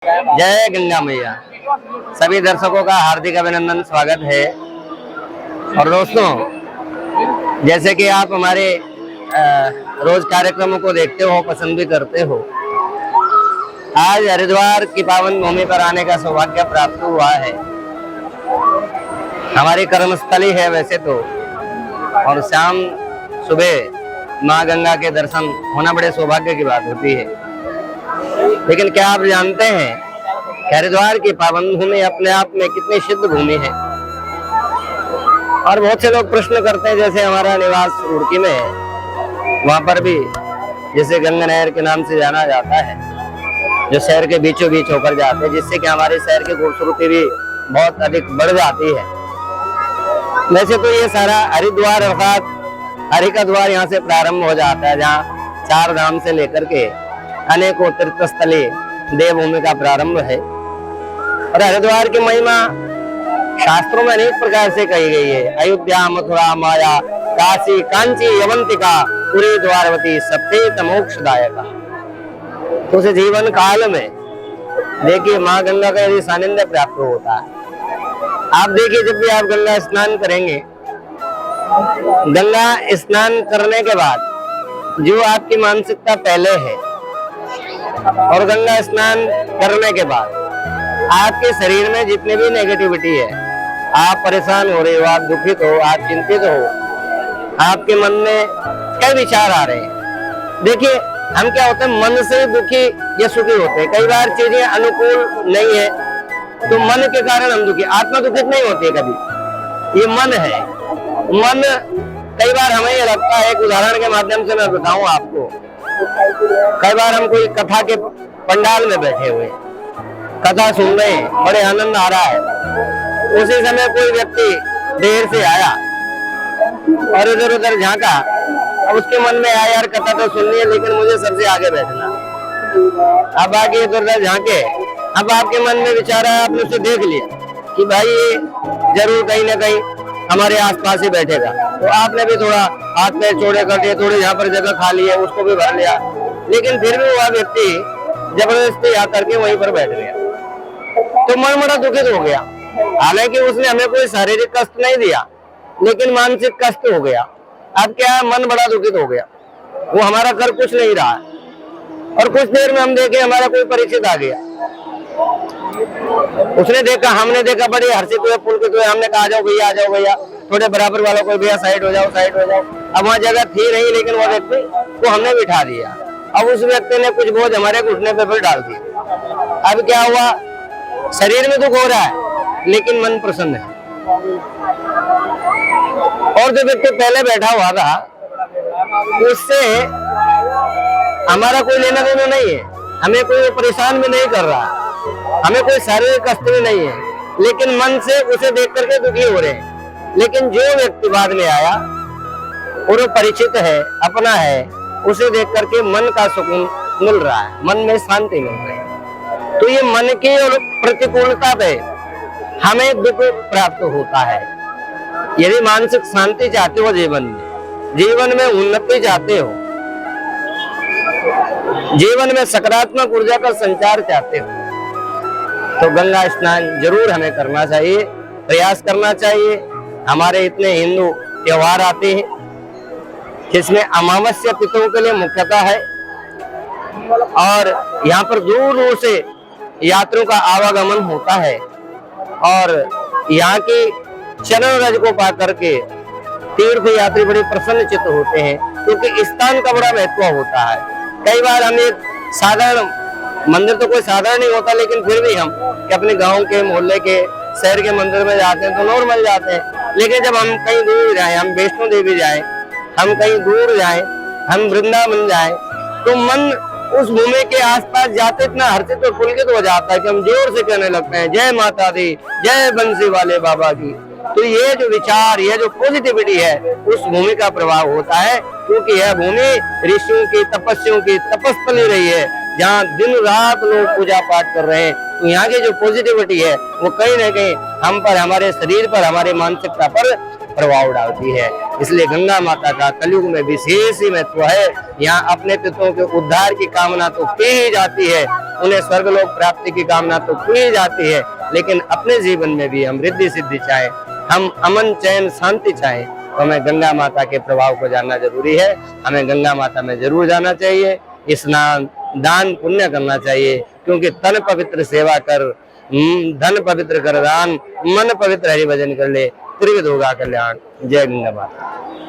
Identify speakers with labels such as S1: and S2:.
S1: जय गंगा मैया। सभी दर्शकों का हार्दिक अभिनंदन, स्वागत है। और दोस्तों, जैसे कि आप हमारे रोज कार्यक्रमों को देखते हो, पसंद भी करते हो, आज हरिद्वार की पावन भूमि पर आने का सौभाग्य प्राप्त हुआ है। हमारी कर्मस्थली है वैसे तो, और शाम सुबह माँ गंगा के दर्शन होना बड़े सौभाग्य की बात होती है। लेकिन क्या आप जानते हैं कि हरिद्वार की पावन भूमि अपने आप में कितनी सिद्ध भूमि है। और बहुत से लोग प्रश्न करते हैं, जैसे हमारा निवास रुड़की में है, वहां पर भी जिसे गंगा नहर के नाम से जाना जाता है, जो शहर के बीचों बीच होकर जाते हैं, जिससे कि हमारे शहर की खूबसूरती भी बहुत अधिक बढ़ जाती है। वैसे तो ये सारा हरिद्वार अर्थात हरि का द्वार यहाँ से प्रारंभ हो जाता है, जहाँ 4 धाम से लेकर के अनेकों तीर्थस्थली देवभूमि का प्रारंभ है। और हरिद्वार की महिमा शास्त्रों में अनेक प्रकार से कही गई है। अयोध्या, मथुरा, माया, काशी, कांची, यवंतिका, पुरी, द्वारवती, सप्तेत मोक्षदायका। तो उस जीवन काल में देखिए माँ गंगा का यदि सानिध्य प्राप्त होता है, आप देखिए जब भी आप गंगा स्नान करेंगे, गंगा स्नान करने के बाद जो आपकी मानसिकता पहले है और गंगा स्नान करने के बाद आपके शरीर में जितने भी नेगेटिविटी है, आप परेशान हो रहे हो, आप दुखित हो, आप चिंतित हो, आपके मन में क्या विचार आ रहे हैं। देखिए हम क्या होते हैं, मन से दुखी या सुखी होते हैं। कई बार चीजें अनुकूल नहीं है तो मन के कारण हम दुखी, आत्मा दुखित नहीं होती है कभी, ये मन है। मन कई बार हमें ये लगता है, एक उदाहरण के माध्यम से मैं बताऊं आपको, कई बार हम कोई कथा के पंडाल में बैठे हुए, कथा सुन रहे हैं, बड़े आनंद आ रहा है, उसी समय कोई व्यक्ति देर से आया और इधर उधर झांका। अब उसके मन में आया, यार कथा तो सुननी है लेकिन मुझे सबसे आगे बैठना। अब आगे इधर उधर झांके, अब आपके मन में विचार आया, आपने उसे देख लिया कि भाई ये जरूर कहीं ना कहीं हमारे आसपास ही बैठेगा, तो आपने भी थोड़ा हाथ में चौड़े कर दिए, थोड़ी यहाँ पर जगह खाली है उसको भी भर लिया, लेकिन फिर भी वह व्यक्ति जबरदस्ती आकर के वहीं पर बैठ गया, तो मन बड़ा दुखित हो गया। हालांकि उसने हमें कोई शारीरिक कष्ट नहीं दिया, लेकिन मानसिक कष्ट हो गया। अब क्या है, मन बड़ा दुखित हो गया, वो हमारा कर कुछ नहीं रहा। और कुछ देर में हम देखे हमारा कोई परिचित आ गया, उसने देखा, हमने देखा, बड़े हर्षित हुए, पुलकित हुए, हमने कहा आ जाओ भैया, आ जाओ भैया, थोड़े बराबर वालों को, भैया साइड हो जाओ, साइड हो जाओ। अब वहाँ जगह थी नहीं, लेकिन वो व्यक्ति को हमने बिठा दिया। अब उस व्यक्ति ने कुछ बोझ हमारे घुटने पे फिर डाल दिया। अब क्या हुआ, शरीर में दुख हो रहा है लेकिन मन प्रसन्न है। और जो व्यक्ति पहले बैठा हुआ था उससे हमारा कोई लेना देना नहीं है, हमें कोई परेशान भी नहीं कर रहा, हमें कोई शारीरिक कष्ट भी नहीं है, लेकिन मन से उसे देख करके दुखी हो रहे हैं। लेकिन जो व्यक्ति बाद में आया और वो परिचित है, अपना है, उसे देख करके मन का सुकून मिल रहा है, मन में शांति मिल रही है। तो ये मन की और प्रतिकूलता पे हमें दुख प्राप्त होता है। यदि मानसिक शांति चाहते हो, जीवन में उन्नति चाहते हो, जीवन में सकारात्मक ऊर्जा का संचार चाहते हो, तो गंगा स्नान जरूर हमें करना चाहिए, प्रयास करना चाहिए। हमारे इतने हिंदू त्योहार आते हैं जिसमें अमावस्या तिथियों के लिए मुख्यतः है, और यहाँ पर दूर दूर से यात्रियों का आवागमन होता है, और यहाँ की चरण रज को पा करके तीर्थ यात्री बड़े प्रसन्न चित्त होते हैं, क्योंकि स्थान का बड़ा महत्व होता है। कई बार हम एक साधारण मंदिर, तो कोई साधारण नहीं होता, लेकिन फिर भी हम कि अपने गांव के, मोहल्ले के, शहर के मंदिर में जाते हैं तो नॉर्मल जाते हैं। लेकिन जब हम कहीं दूर जाएं, हम वैष्णो देवी जाएं, हम कहीं दूर जाएं, हम वृंदावन जाएं, तो मन उस भूमि के आसपास जाते इतना हर्षित और पुलकित हो जाता है कि हम जोर से कहने लगते हैं, जय माता दी, जय बंसी वाले बाबा की। तो ये जो विचार, ये जो पॉजिटिविटी है, उस भूमि का प्रभाव होता है, क्योंकि यह भूमि ऋषियों की, तपस्वियों की तपस्थली रही है, जहाँ दिन रात लोग पूजा पाठ कर रहे हैं। तो यहाँ की जो पॉजिटिविटी है वो कहीं ना कहीं हम पर, हमारे शरीर पर, हमारे मानसिकता पर प्रभाव डालती है। इसलिए गंगा माता का कलयुग में विशेष ही महत्व है। यहाँ अपने पितरों के उद्धार की कामना तो की ही जाती है, उन्हें स्वर्गलोक प्राप्ति की कामना तो की ही जाती है, लेकिन अपने जीवन में भी हम रिद्धि सिद्धि चाहे, हम अमन चैन शांति चाहे, तो हमें गंगा माता के प्रभाव को जानना जरूरी है। हमें गंगा माता में जरूर जाना चाहिए, स्नान दान पुण्य करना चाहिए, क्योंकि तन पवित्र सेवा कर, धन पवित्र कर दान, मन पवित्र हरि भजन कर ले, त्रिविध होगा कल्याण। जय गंगा माता।